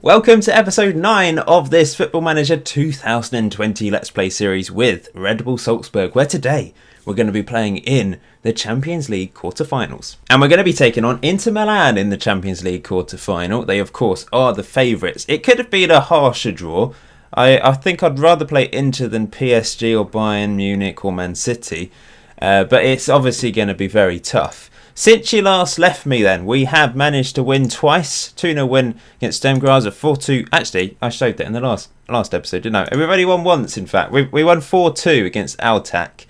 Welcome to episode 9 of this Football Manager 2020 Let's Play series with Red Bull Salzburg, where today we're going to be playing in the Champions League quarter-finals. And we're going to be taking on Inter Milan in the Champions League quarter-final. They, of course, are the favourites. It could have been a harsher draw. I think I'd rather play Inter than PSG or Bayern Munich or Man City. But it's obviously going to be very tough. Since you last left me then, we have managed to win twice. 2-0 win against Sturm Graz, a 4-2. Actually, I showed that in the last episode, didn't I? We've only won once, in fact. We won 4-2 against Altak.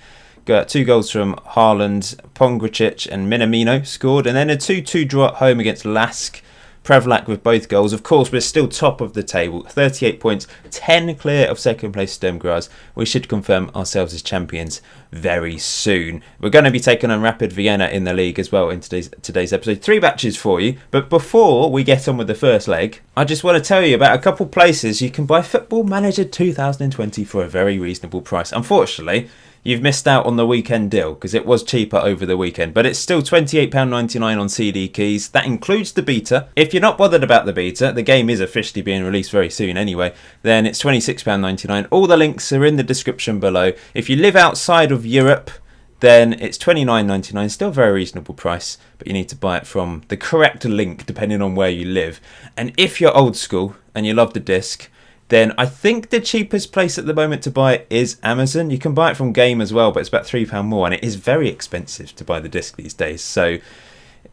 Got 2 goals from Haaland, Pongracic and Minamino scored. And then a 2-2 draw at home against Lask. Prevlak with both goals. Of course, we're still top of the table. 38 points, 10 clear of second place Sturm Graz. We should confirm ourselves as champions very soon. We're going to be taking on Rapid Vienna in the league as well in today's episode. 3 matches for you. But before we get on with the first leg, I just want to tell you about a couple places you can buy Football Manager 2020 for a very reasonable price. Unfortunately, you've missed out on the weekend deal because it was cheaper over the weekend, but it's still £28.99 on CD keys. That includes the beta. If you're not bothered about the beta, the game is officially being released very soon anyway, then it's £26.99. All the links are in the description below. If you live outside of Europe, then it's £29.99, still a very reasonable price, but you need to buy it from the correct link depending on where you live. And if you're old school and you love the disc, then I think the cheapest place at the moment to buy it is Amazon. You can buy it from Game as well, but it's about £3 more, and it is very expensive to buy the disc these days. So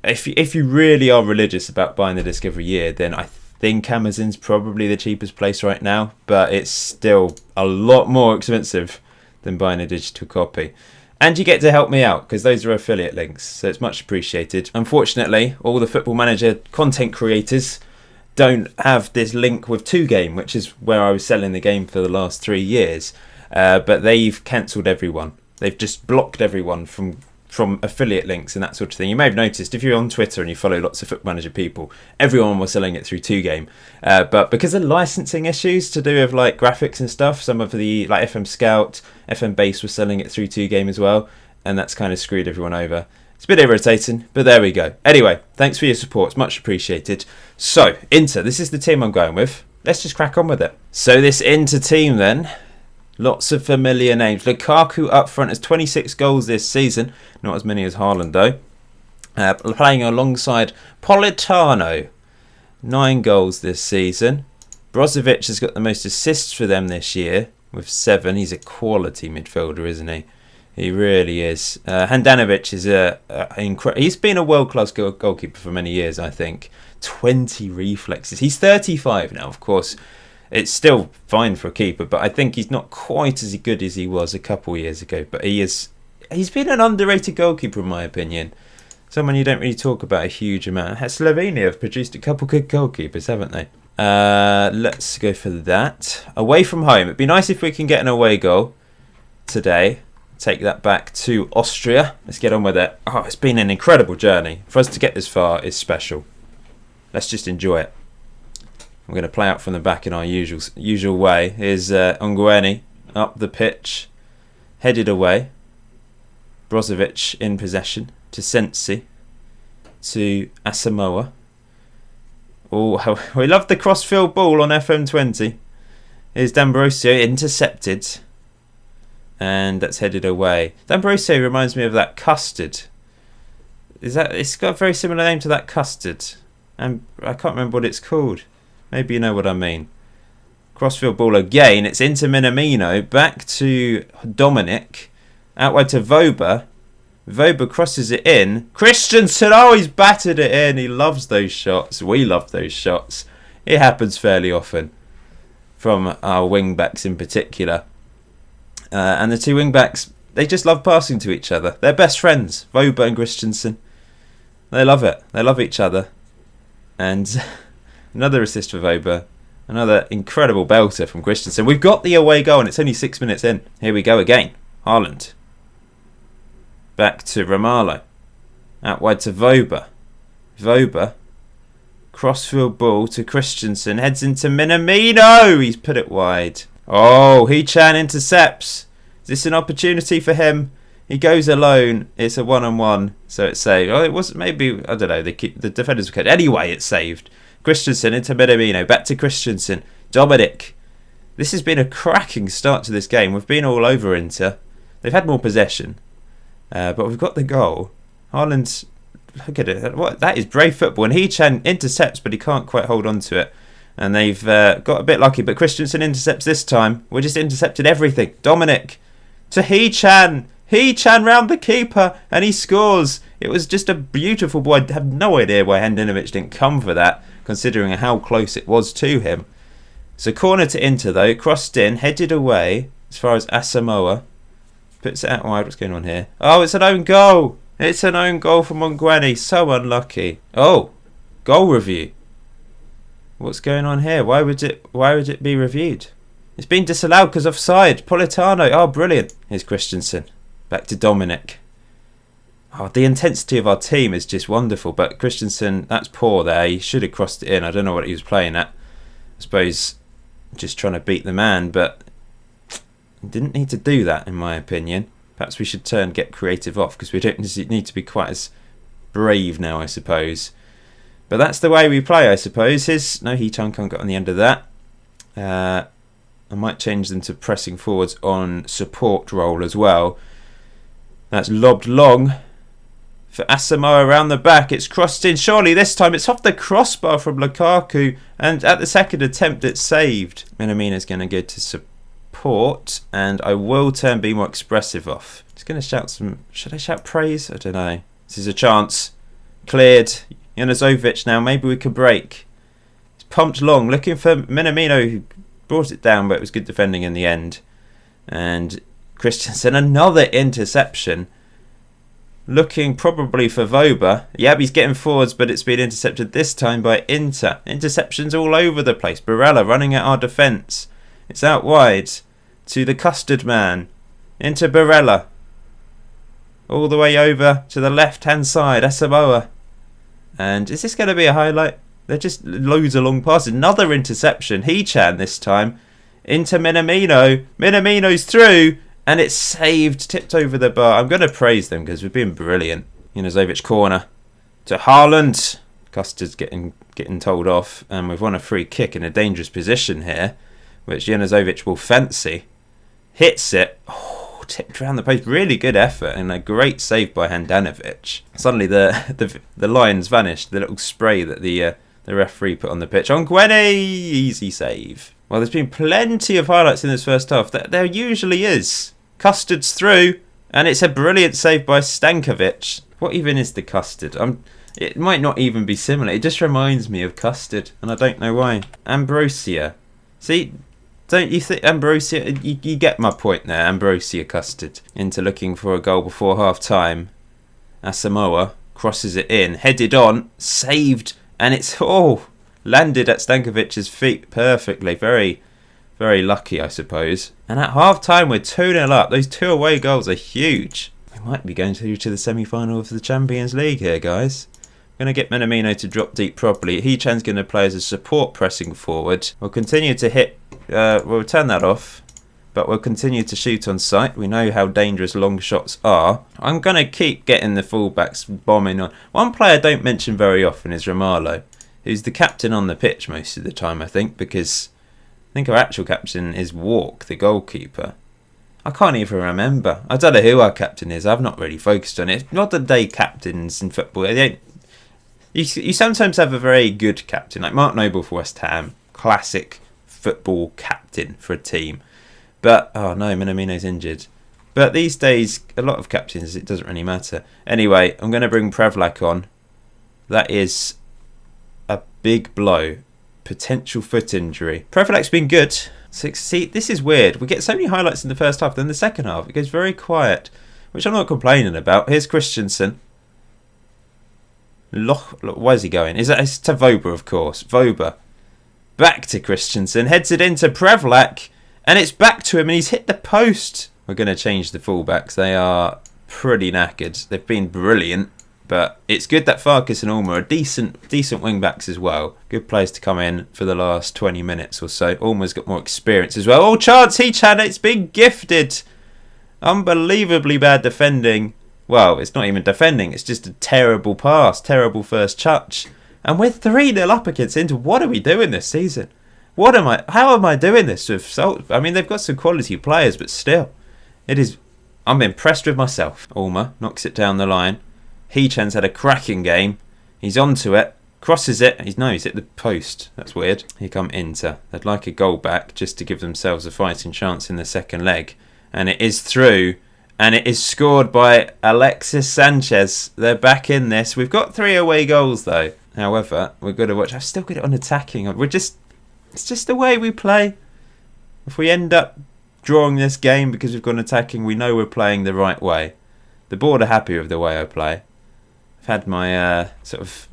if you really are religious about buying the disc every year, then I think Amazon's probably the cheapest place right now, but it's still a lot more expensive than buying a digital copy. And you get to help me out, because those are affiliate links, so it's much appreciated. Unfortunately, all the Football Manager content creators don't have this link with 2Game, which is where I was selling the game for the last 3 years. But they've cancelled everyone. They've just blocked everyone from affiliate links and that sort of thing. You may have noticed, if you're on Twitter and you follow lots of Football Manager people, everyone was selling it through 2Game. But because of licensing issues to do with like graphics and stuff, some of the like FM Scout, FM Base was selling it through 2Game as well. And that's kind of screwed everyone over. It's a bit irritating, but there we go. Anyway, thanks for your support. It's much appreciated. So, Inter, this is the team I'm going with. Let's just crack on with it. So this Inter team then, lots of familiar names. Lukaku up front has 26 goals this season. Not as many as Haaland though. Playing alongside Politano. 9 goals this season. Brozovic has got the most assists for them this year with 7. He's a quality midfielder, isn't he? He really is. Handanovic is he's been a world-class goalkeeper for many years, I think. 20 reflexes. He's 35 now, of course. It's still fine for a keeper, but I think he's not quite as good as he was a couple of years ago. But he's been an underrated goalkeeper, in my opinion. Someone you don't really talk about a huge amount. Slovenia have produced a couple good goalkeepers, haven't they? Let's go for that. Away from home. It'd be nice if we can get an away goal today. Take that back to Austria. Let's get on with it. Oh, it's been an incredible journey. For us to get this far is special. Let's just enjoy it. We're going to play out from the back in our usual way. Here's Ongueni up the pitch. Headed away. Brozovic in possession. To Sensi. To Asamoah. Oh, we love the cross-field ball on FM20. Here's D'Ambrosio intercepted. And that's headed away. D'Ambrosio reminds me of that custard. It's got a very similar name to that custard. And I can't remember what it's called. Maybe you know what I mean. Crossfield ball again. It's into Minamino. Back to Dominic. Out wide to Voba. Voba crosses it in. Christensen. Oh, he's battered it in. He loves those shots. We love those shots. It happens fairly often. From our wing backs in particular. And the 2 wing-backs, they just love passing to each other. They're best friends, Voba and Christensen. They love it. They love each other. And another assist for Voba. Another incredible belter from Christensen. We've got the away goal and it's only 6 minutes in. Here we go again. Haaland. Back to Romalo. Out wide to Voba. Voba. Crossfield ball to Christensen. Heads into Minamino. He's put it wide. Oh, Hee-Chan intercepts. Is this an opportunity for him? He goes alone. It's a 1-on-1, so it's saved. Oh, it was maybe, I don't know, the defenders were cut. Anyway, it's saved. Christensen into Minamino. Back to Christensen. Dominic. This has been a cracking start to this game. We've been all over Inter. They've had more possession. But we've got the goal. Haaland, look at it. What? That is brave football. And Hee-chan intercepts, but he can't quite hold on to it. And they've got a bit lucky. But Christensen intercepts this time. We just intercepted everything. Dominic to Hee-chan. Hee-chan round the keeper. And he scores. It was just a beautiful ball. I have no idea why Handanovic didn't come for that, considering how close it was to him. So corner to Inter though. Crossed in. Headed away as far as Asamoah. Puts it out wide. What's going on here? Oh, it's an own goal. It's an own goal from Mongwani. So unlucky. Oh, goal review. What's going on here? Why would it be reviewed? It's been disallowed because offside. Politano. Oh, brilliant. Here's Christensen. Back to Dominic. Oh, the intensity of our team is just wonderful. But Christensen, that's poor there. He should have crossed it in. I don't know what he was playing at. I suppose just trying to beat the man, but didn't need to do that in my opinion. Perhaps we should get creative off, because we don't need to be quite as brave now, I suppose. But that's the way we play, I suppose. No, Hee-chan can't get on the end of that. I might change them to pressing forwards on support role as well. That's lobbed long for Asamoah around the back. It's crossed in. Surely this time it's off the crossbar from Lukaku. And at the second attempt it's saved. Minamina's going to go to support. And I will be more expressive off. Just going to shout some... Should I shout praise? I don't know. This is a chance. Cleared. Janozovic now. Maybe we can break. It's pumped long. Looking for Minamino, who brought it down, but it was good defending in the end. And Christensen, another interception. Looking probably for Voba. Yeah, he's getting forwards, but it's been intercepted this time by Inter. Interceptions all over the place. Barella running at our defence. It's out wide to the custard man. Into Barella. All the way over to the left-hand side. Asamoah. And is this going to be a highlight? They're just loads of long passes. Another interception. Hee-chan this time. Into Minamino. Minamino's through. And it's saved, tipped over the bar. I'm going to praise them because we've been brilliant. Janozovic corner to Haaland. Custard's getting told off. And we've won a free kick in a dangerous position here, which Janozovic will fancy. Hits it. Oh, tipped around the post. Really good effort and a great save by Handanovic. Suddenly the lines vanished. The little spray that the referee put on the pitch. Ongwene! Easy save. Well, there's been plenty of highlights in this first half. There usually is. Custard's through, and it's a brilliant save by Stankovic. What even is the Custard? It might not even be similar. It just reminds me of Custard, and I don't know why. Ambrosia. See, don't you think Ambrosia... You get my point there. Ambrosia Custard. Into looking for a goal before half-time. Asamoah crosses it in. Headed on. Saved. And it's... Oh... Landed at Stankovic's feet perfectly. Very, very lucky, I suppose. And at half-time, we're 2-0 up. Those 2 away goals are huge. We might be going through to the semi-final of the Champions League here, guys. I'm going to get Minamino to drop deep properly. Hee-chan's going to play as a support pressing forward. We'll continue to hit... we'll turn that off. But we'll continue to shoot on sight. We know how dangerous long shots are. I'm going to keep getting the fullbacks bombing on. One player I don't mention very often is Romalo, who's the captain on the pitch most of the time, I think, because I think our actual captain is Walk, the goalkeeper. I can't even remember. I don't know who our captain is. I've not really focused on it. Not that they captains in football. You sometimes have a very good captain, like Mark Noble for West Ham. Classic football captain for a team. But, oh no, Minamino's injured. But these days, a lot of captains, it doesn't really matter. Anyway, I'm going to bring Prevlak on. That is... big blow. Potential foot injury. Prevlak's been good. See, this is weird. We get so many highlights in the first half, then the second half it goes very quiet, which I'm not complaining about. Here's Christensen. Where's he going? It's to Voba, of course. Voba. Back to Christensen. Heads it into Prevlak. And it's back to him and he's hit the post. We're going to change the fullbacks. They are pretty knackered. They've been brilliant. But it's good that Farkas and Ulmer are decent wing backs as well. Good players to come in for the last 20 minutes or so. Ulmer's got more experience as well. Oh, chance Hee-chan, it's been gifted. Unbelievably bad defending. Well, it's not even defending. It's just a terrible pass. Terrible first touch And we're 3-0 up against Inter. What are we doing this season? How am I doing this with Salzburg? I mean, they've got some quality players, but still. I'm impressed with myself. Ulmer knocks it down the line. Heechan's had a cracking game. He's onto it. Crosses it. He's hit the post. That's weird. Here come Inter. They'd like a goal back just to give themselves a fighting chance in the second leg. And it is through. And it is scored by Alexis Sanchez. They're back in this. We've got 3 away goals though. However, we're going to watch. I've still got it on attacking. It's just the way we play. If we end up drawing this game because we've gone attacking, we know we're playing the right way. The board are happy with the way I play. I've had my sort of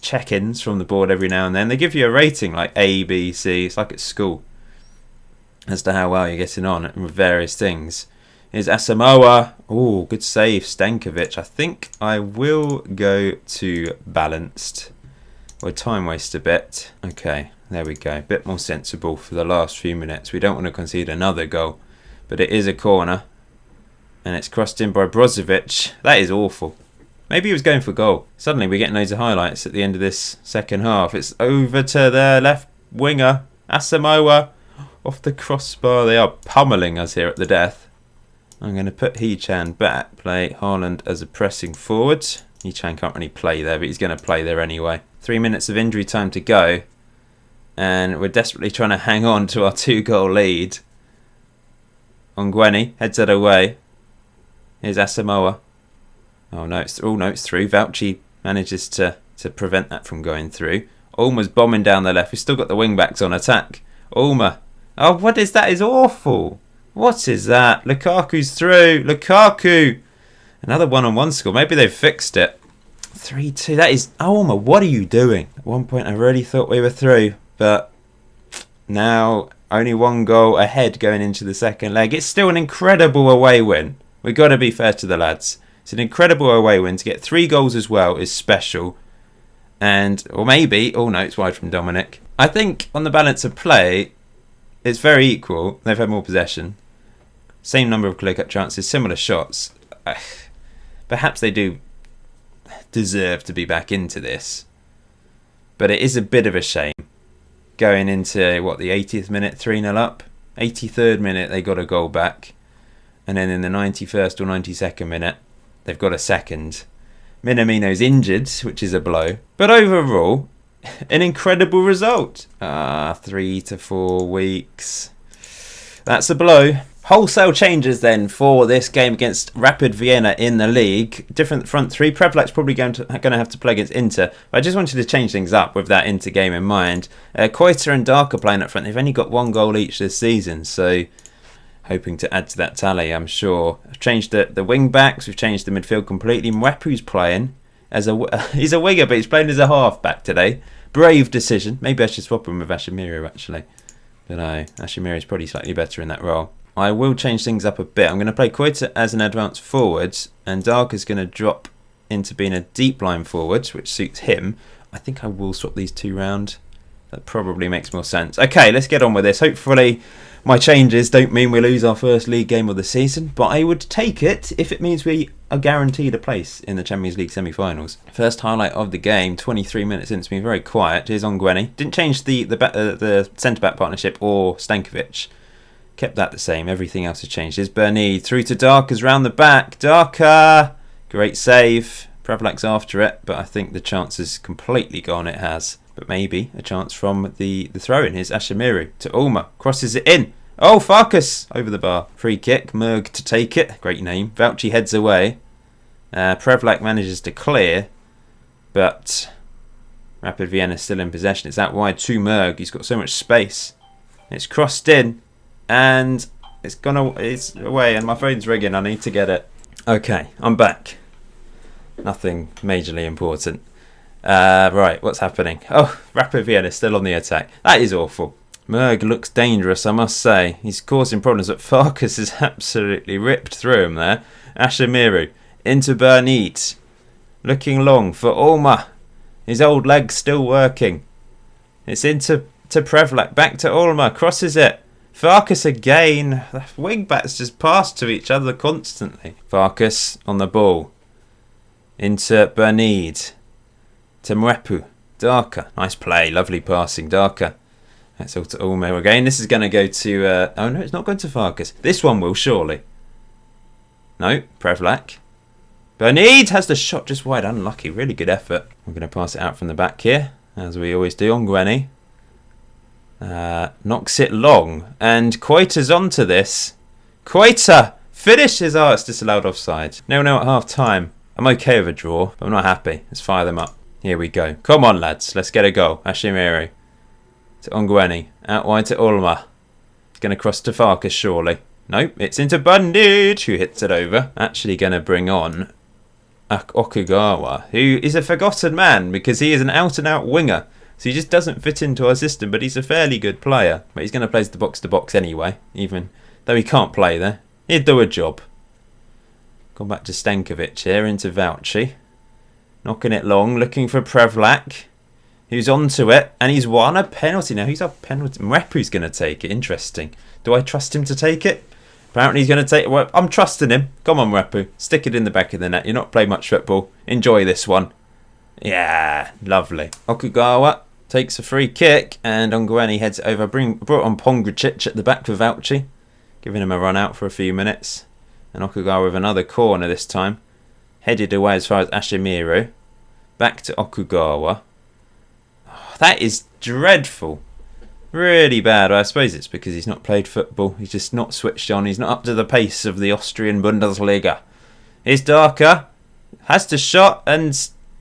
check-ins from the board every now and then. They give you a rating like A, B, C. It's like at school as to how well you're getting on with various things. Here's Asamoah. Oh, good save, Stankovic. I think I will go to balanced. We'll time waste a bit. Okay, there we go. A bit more sensible for the last few minutes. We don't want to concede another goal. But it is a corner. And it's crossed in by Brozovic. That is awful. Maybe he was going for goal. Suddenly we're getting loads of highlights at the end of this second half. It's over to the left winger. Asamoah off the crossbar. They are pummeling us here at the death. I'm going to put Heechan back. Play Haaland as a pressing forward. Heechan can't really play there, but he's going to play there anyway. 3 minutes of injury time to go. And we're desperately trying to hang on to our 2-goal lead. Ongweni heads it away. Here's Asamoah. Oh no, it's through. Vauci manages to prevent that from going through. Ulmer's bombing down the left. We've still got the wing backs on attack. Ulmer. Oh, what is that? Is awful. What is that? Lukaku's through. Lukaku. Another one-on-one score. Maybe they've fixed it. 3-2. That is... Ulmer, what are you doing? At one point I really thought we were through. But now only 1 goal ahead going into the second leg. It's still an incredible away win. We've got to be fair to the lads. It's an incredible away win. To get 3 goals as well is special. Or maybe... Oh no, it's wide from Dominic. I think on the balance of play... It's very equal. They've had more possession. Same number of clear-cut chances, similar shots. Perhaps they do deserve to be back into this. But it is a bit of a shame. Going into, the 80th minute, 3-0 up. 83rd minute, they got a goal back. And then in the 91st or 92nd minute, they've got a second. Minamino's injured, which is a blow. But overall... an incredible result. 3 to 4 weeks. That's a blow. Wholesale changes then for this game against Rapid Vienna in the league. Different front three. Prevlak's probably going to have to play against Inter. But I just wanted to change things up with that Inter game in mind. Koita and Dark are playing up front. They've only got 1 goal each this season. So hoping to add to that tally, I'm sure. I've changed the wing backs. We've changed the midfield completely. Mwepu's playing. He's a winger, but he's playing as a half-back today. Brave decision. Maybe I should swap him with Ashimiru, actually. But no, Ashimiru is probably slightly better in that role. I will change things up a bit. I'm going to play Koita as an advanced forward, and Dark is going to drop into being a deep line forward, which suits him. I think I will swap these 2 round. That probably makes more sense. Okay, let's get on with this. Hopefully my changes don't mean we lose our first league game of the season, but I would take it if it means we are guaranteed a place in the Champions League semi-finals. First highlight of the game, 23 minutes in, it's been very quiet. Here's Ongweni. Didn't change the centre-back partnership or Stankovic. Kept that the same. Everything else has changed. Here's Bernid. Through to Darkers round the back. Darker! Great save. Prevlak's after it, but I think the chance is completely gone. It has. But maybe a chance from the throw-in. Here's Ashimiru to Ulmer. Crosses it in. Oh, Farkas! Over the bar. Free kick. Merg to take it. Great name. Vauci heads away. Prevlak manages to clear. But Rapid Vienna is still in possession. It's out wide to Merg. He's got so much space. It's crossed in. And it's away. And my phone's ringing. I need to get it. Okay, I'm back. Nothing majorly important. Right, what's happening? Oh, Rapid Vienna still on the attack. That is awful. Merg looks dangerous, I must say. He's causing problems, but Farkas is absolutely ripped through him there. Ashimiru into Bernit. Looking long for Ulmer. His old leg's still working. It's into Prevlak. Back to Ulmer. Crosses it. Farkas again. The wing-backs just pass to each other constantly. Farkas on the ball. Into Bernid. To Mwepu. Darker. Nice play. Lovely passing. Darker. That's all to Ulmo again. This is going to go to... oh, no, it's not going to Farkas. This one will, surely. No, Prevlak. Bernid has the shot just wide. Unlucky. Really good effort. I'm going to pass it out from the back here, as we always do. Ongweni. Knocks it long. And Quater's onto this. Quater finishes. Oh, it's disallowed offside. 0-0 at half time. I'm okay with a draw, but I'm not happy. Let's fire them up. Here we go. Come on, lads. Let's get a goal. Ashimiru. To Ongweni. Out wide to Ulma. It's going to cross to Farkas, surely. Nope. It's into Bundit, who hits it over. Actually going to bring on Okugawa, who is a forgotten man because he is an out-and-out winger. So he just doesn't fit into our system, but he's a fairly good player. But he's going to play the box-to-box anyway, even though he can't play there. He'd do a job. Gone back to Stankovic here, into Vauci. Knocking it long, looking for Prevlak, who's onto it, and he's won a penalty. Now, he's up penalty. Mrepu's going to take it. Interesting. Do I trust him to take it? Apparently he's going to take it. Well, I'm trusting him. Come on, Mrepu. Stick it in the back of the net. You're not playing much football. Enjoy this one. Yeah, lovely. Okugawa takes a free kick, and Ongweni heads over. Brought on Pongracic at the back for Vauci, giving him a run out for a few minutes. And Okugawa with another corner this time. Headed away as far as Ashimiru. Back to Okugawa. Oh, that is dreadful. Really bad. I suppose it's because he's not played football. He's just not switched on. He's not up to the pace of the Austrian Bundesliga. Here's Darker. Has to shot and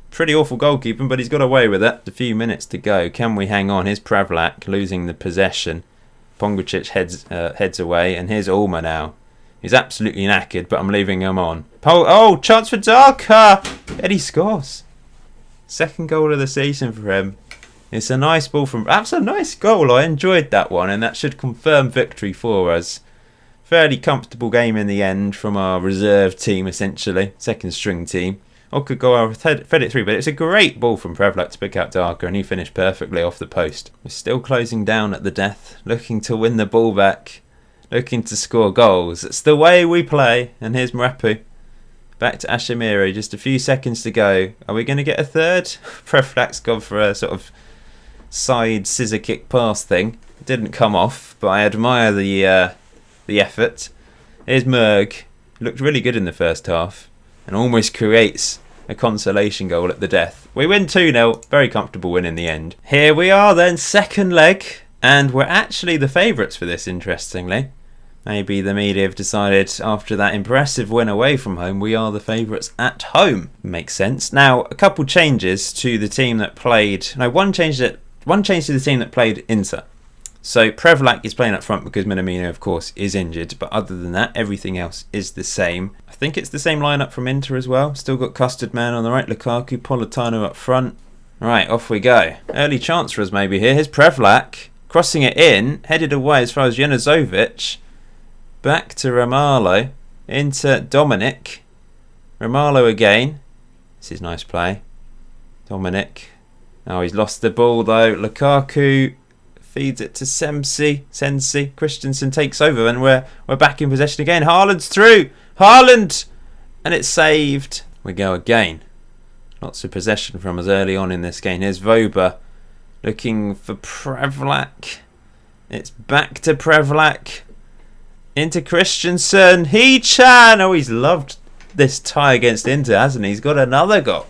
pretty awful goalkeeping, but he's got away with it. A few minutes to go. Can we hang on? Here's Prevlak losing the possession. Pongracic heads away, and here's Ulma now. He's absolutely knackered, but I'm leaving him on. Oh, chance for Darker! Eddie scores. Second goal of the season for him. It's a nice ball from... That's a nice goal. I enjoyed that one, and that should confirm victory for us. Fairly comfortable game in the end from our reserve team, essentially. Second string team. Okugawa fed it through, but it's a great ball from Prevlak to pick out Darker, and he finished perfectly off the post. We're still closing down at the death, looking to win the ball back. Looking to score goals. It's the way we play. And here's Mrepu. Back to Ashimiru. Just a few seconds to go. Are we going to get a third? Prevlak's gone for a sort of side scissor kick pass thing. It didn't come off, but I admire the effort. Here's Merg. Looked really good in the first half. And almost creates a consolation goal at the death. We win 2-0. Very comfortable win in the end. Here we are then. Second leg. And we're actually the favourites for this, interestingly. Maybe the media have decided after that impressive win away from home, we are the favourites at home. Makes sense. Now, a couple changes to the team that played... No, one change to the team that played Inter. So Prevlak is playing up front because Minamino, of course, is injured. But other than that, everything else is the same. I think it's the same lineup from Inter as well. Still got Custard Man on the right, Lukaku, Politano up front. Right, off we go. Early chance for us maybe here. Here's Prevlak. Crossing it in, headed away as far as Janazovic. Back to Romalo. Into Dominic. Romalo again. This is nice play. Dominic. Oh, he's lost the ball though. Lukaku feeds it to Sensi. Christensen takes over and we're back in possession again. Haaland's through. Haaland! And it's saved. We go again. Lots of possession from us early on in this game. Here's Voba. Looking for Prevlak. It's back to Prevlak. Into Christensen. He-chan! Oh, he's loved this tie against Inter, hasn't he? He's got another goal.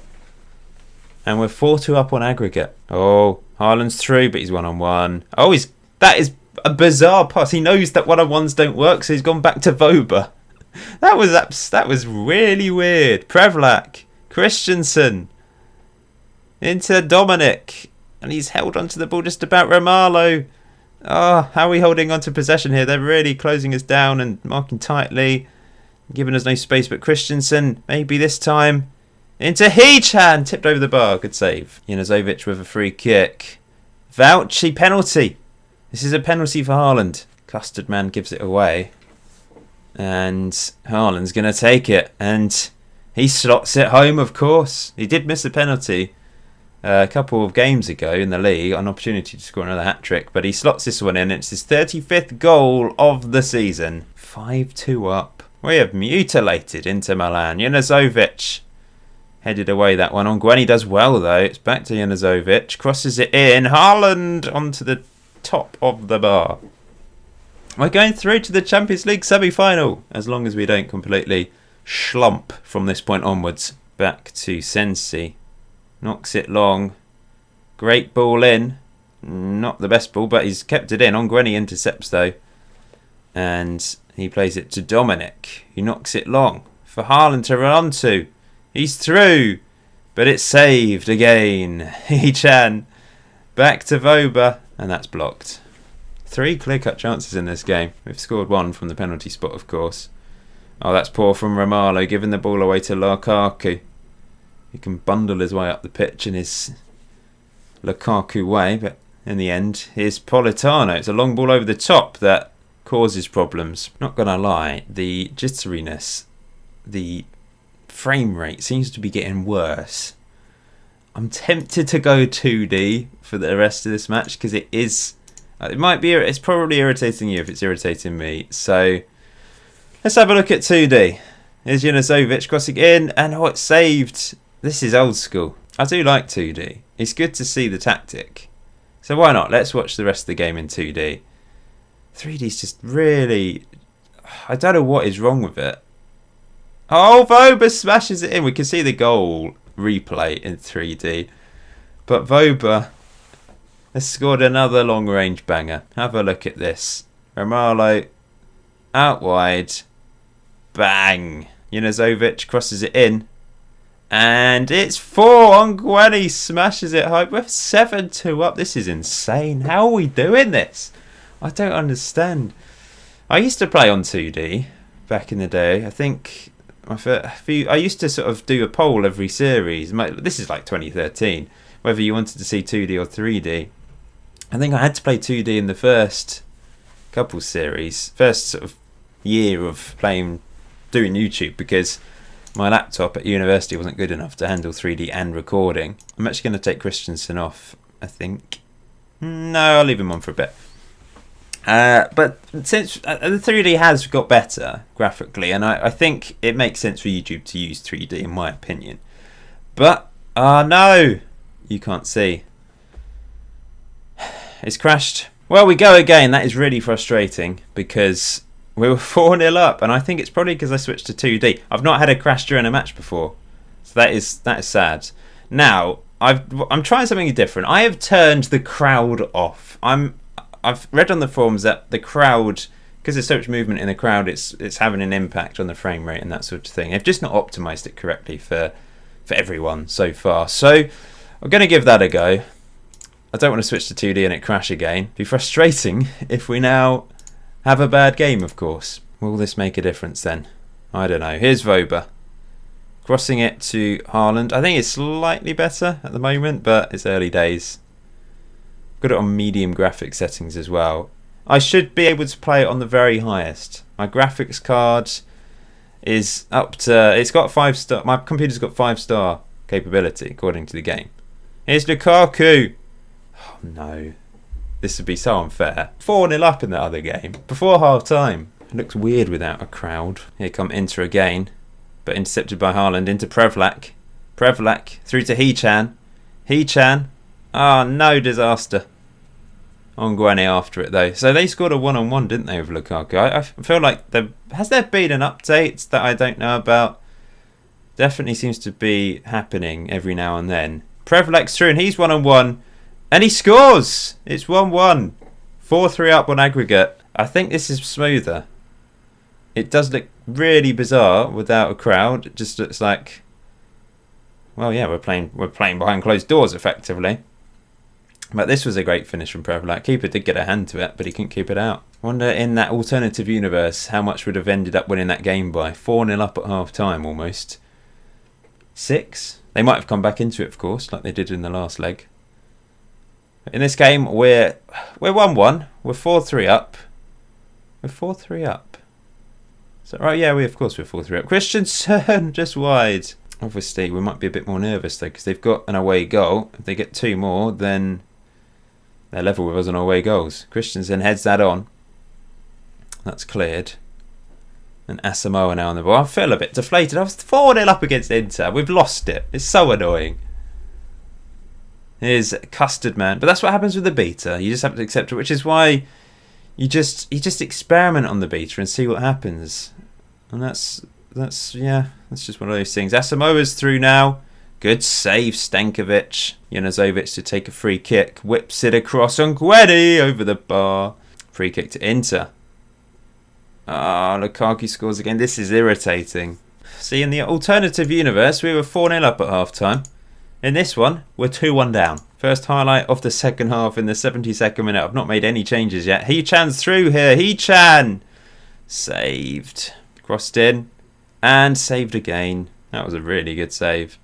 And we're 4-2 up on aggregate. Oh, Haaland's through, but he's one-on-one. Oh, that is a bizarre pass. He knows that one-on-ones don't work, so he's gone back to Voba. That was really weird. Prevlak. Christensen. Into Dominic. And he's held onto the ball just about. Romalo. Oh, how are we holding on to possession here? They're really closing us down and marking tightly. Giving us no space, but Christensen, maybe this time. Into He-chan. Tipped over the bar. Good save. Janazovic with a free kick. Vauci penalty. This is a penalty for Haaland. Custard Man gives it away. And Haaland's going to take it. And he slots it home, of course. He did miss a penalty a couple of games ago in the league, an opportunity to score another hat-trick, but he slots this one in. It's his 35th goal of the season. 5-2 up. We have mutilated Inter Milan. Janazovic Headed away that one. Ongweni does well though. It's back to Janazovic. Crosses it in. Haaland onto the top of the bar. We're going through to the Champions League semi-final. As long as we don't completely slump from this point onwards. Back to Sensi. Knocks it long. Great ball in. Not the best ball, but he's kept it in. Ongweni intercepts though. And he plays it to Dominic. He knocks it long for Haaland to run onto. He's through, but it's saved again. Hee-chan back to Voba, and that's blocked. 3 clear-cut chances in this game. We've scored 1 from the penalty spot, of course. Oh, that's poor from Romalo, giving the ball away to Lukaku. He can bundle his way up the pitch in his Lukaku way, but in the end, here's Politano. It's a long ball over the top that causes problems. Not gonna lie, the jitteriness, the frame rate seems to be getting worse. I'm tempted to go 2D for the rest of this match because it's probably irritating you if it's irritating me. So let's have a look at 2D. Here's Janazovic crossing in, and it's saved. This is old school. I do like 2D. It's good to see the tactic. So why not? Let's watch the rest of the game in 2D. 3D's just really... I don't know what is wrong with it. Oh, Voba smashes it in. We can see the goal replay in 3D. But Voba has scored another long-range banger. Have a look at this. Romalo out wide. Bang. Janazovic crosses it in. And it's 4. Ongweni smashes it home. We're 7-2 up. This is insane. How are we doing this? I don't understand. I used to play on 2D back in the day. I think I used to sort of do a poll every series. This is like 2013. Whether you wanted to see 2D or 3D. I think I had to play 2D in the first couple series. First sort of year of doing YouTube, because my laptop at university wasn't good enough to handle 3D and recording. I'm actually going to take Christensen off, I think. No, I'll leave him on for a bit. But since the 3D has got better graphically, and I think it makes sense for YouTube to use 3D in my opinion. But, no, you can't see. It's crashed. Well, we go again. That is really frustrating because we were 4-0 up, and I think it's probably because I switched to 2D. I've not had a crash during a match before, so that is sad. Now, I'm trying something different. I have turned the crowd off. I've read on the forums that the crowd, because there's so much movement in the crowd, it's having an impact on the frame rate and that sort of thing. They've just not optimised it correctly for everyone so far. So I'm going to give that a go. I don't want to switch to 2D and it crash again. It'd be frustrating if we now have a bad game, of course. Will this make a difference then? I don't know. Here's Voba. Crossing it to Haaland. I think it's slightly better at the moment, but it's early days. Got it on medium graphics settings as well. I should be able to play it on the very highest. My graphics card is up to... It's got 5-star... My computer's got 5-star capability, according to the game. Here's Lukaku. Oh, no. This would be so unfair. 4-0 up in the other game. Before half-time. It looks weird without a crowd. Here come Inter again. But intercepted by Haaland into Prevlak. Prevlak through to Hee-chan. Hee-chan. Ah, no, disaster. Ongweni after it, though. So they scored a 1-on-1, didn't they, with Lukaku? I feel like... Has there been an update that I don't know about? Definitely seems to be happening every now and then. Prevlak's through, and he's 1-on-1. And he scores! It's 1-1. 4-3 up on aggregate. I think this is smoother. It does look really bizarre without a crowd. It just looks like... Well, yeah, we're playing behind closed doors, effectively. But this was a great finish from Prevlak. Keeper did get a hand to it, but he couldn't keep it out. Wonder, in that alternative universe, how much would have ended up winning that game by. 4-0 up at half-time, almost. 6? They might have come back into it, of course, like they did in the last leg. In this game, we're 1-1. We're 4-3 up. We're 4-3 up. So, right, yeah, of course we're 4-3 up. Christensen just wide. Obviously, we might be a bit more nervous, though, because they've got an away goal. If they get 2 more, then they're level with us on away goals. Christensen heads that on. That's cleared. And Asamoah now on the ball. I feel a bit deflated. I was 4-0 up against Inter. We've lost it. It's so annoying. Here's Custard Man. But that's what happens with the beta. You just have to accept it, which is why you just experiment on the beta and see what happens. And that's just one of those things. Asamoah's through now. Good save, Stankovic. Janazovic to take a free kick. Whips it across on Guedi over the bar. Free kick to Inter. Lukaku scores again. This is irritating. See, in the alternative universe, we were 4-0 up at half-time. In this one, we're 2-1 down. First highlight of the second half in the 72nd minute. I've not made any changes yet. Hee-Chan's through here. Hee-Chan! Saved. Crossed in. And saved again. That was a really good save.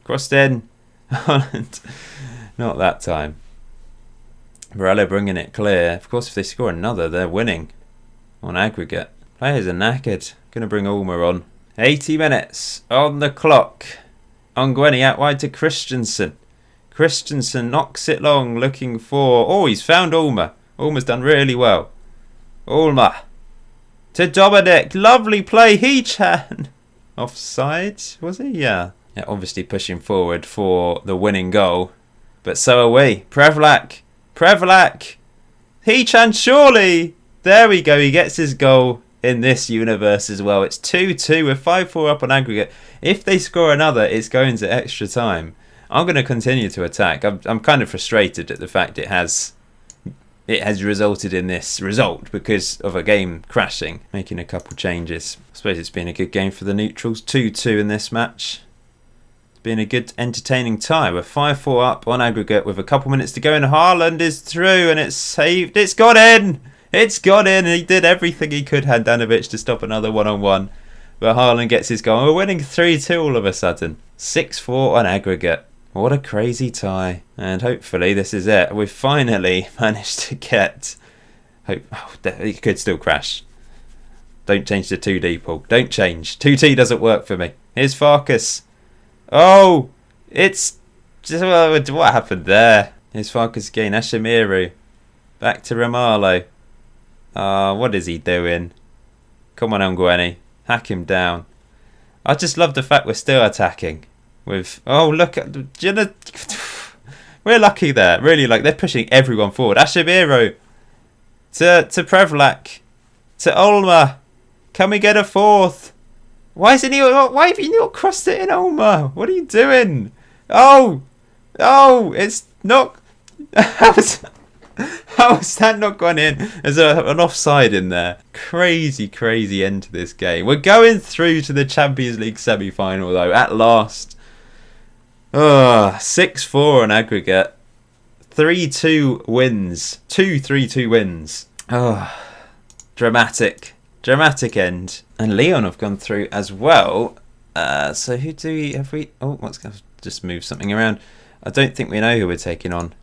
Crossed in. Holland. Not that time. Varela bringing it clear. Of course, if they score another, they're winning. On aggregate. Players are knackered. Going to bring Ulmer on. 80 minutes on the clock. Ongweni out wide to Christensen. Christensen knocks it long, looking for... Oh, he's found Ulmer. Ulmer's done really well. Ulmer. To Dominic. Lovely play. Hee-Chan. Offside, was he? Yeah, obviously pushing forward for the winning goal. But so are we. Prevlak. Hee-Chan, surely. There we go. He gets his goal in this universe as well. It's 2-2. We're 5-4 up on aggregate. If they score another, it's going to extra time. I'm going to continue to attack. I'm kind of frustrated at the fact it has resulted in this result because of a game crashing. Making a couple changes. I suppose it's been a good game for the neutrals. 2-2 in this match. It's been a good, entertaining tie. We're 5-4 up on aggregate with a couple minutes to go, and Haaland is through, and it's saved. It's got in. It's got in, and he did everything he could, Handanovic, to stop another one-on-one. But Haaland gets his goal. We're winning 3-2 all of a sudden. 6-4 on aggregate. What a crazy tie. And hopefully this is it. We've finally managed to get... it could still crash. Don't change to 2D, Paul. Don't change. 2T doesn't work for me. Here's Farkas. Oh! It's... what happened there? Here's Farkas again. Ashimiru. Back to Romalo. What is he doing? Come on, Ongweni. Hack him down. I just love the fact we're still attacking. With look at we're lucky there. Really, like, they're pushing everyone forward. Ashimiru to Prevlak to Ulmer. Can we get a fourth? Why have you not crossed it in, Ulmer? What are you doing? Oh, it's not. How has that not gone in? There's an offside in there. Crazy end to this game. We're going through to the Champions League semi-final, though, at last. 6-4 on aggregate. 3-2 wins. 2-3-2 wins. Dramatic end. And Leon have gone through as well. So who do we... have we... Oh, let's just move something around. I don't think we know who we're taking on.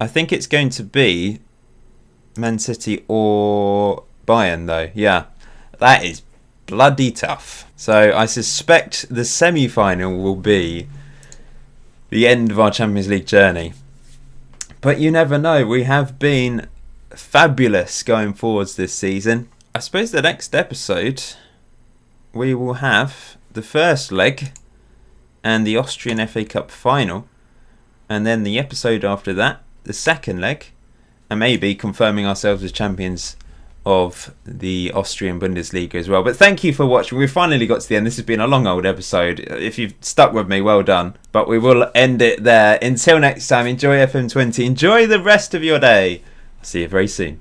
I think it's going to be Man City or Bayern, though. Yeah, that is bloody tough. So I suspect the semi-final will be the end of our Champions League journey. But you never know. We have been fabulous going forwards this season. I suppose the next episode we will have the first leg and the Austrian FA Cup final. And then the episode after that, the second leg, and maybe confirming ourselves as champions of the Austrian Bundesliga as well. But thank you for watching. We finally got to the end. This has been a long old episode. If you've stuck with me, well done. But we will end it there. Until next time, enjoy FM20. Enjoy the rest of your day. I'll see you very soon.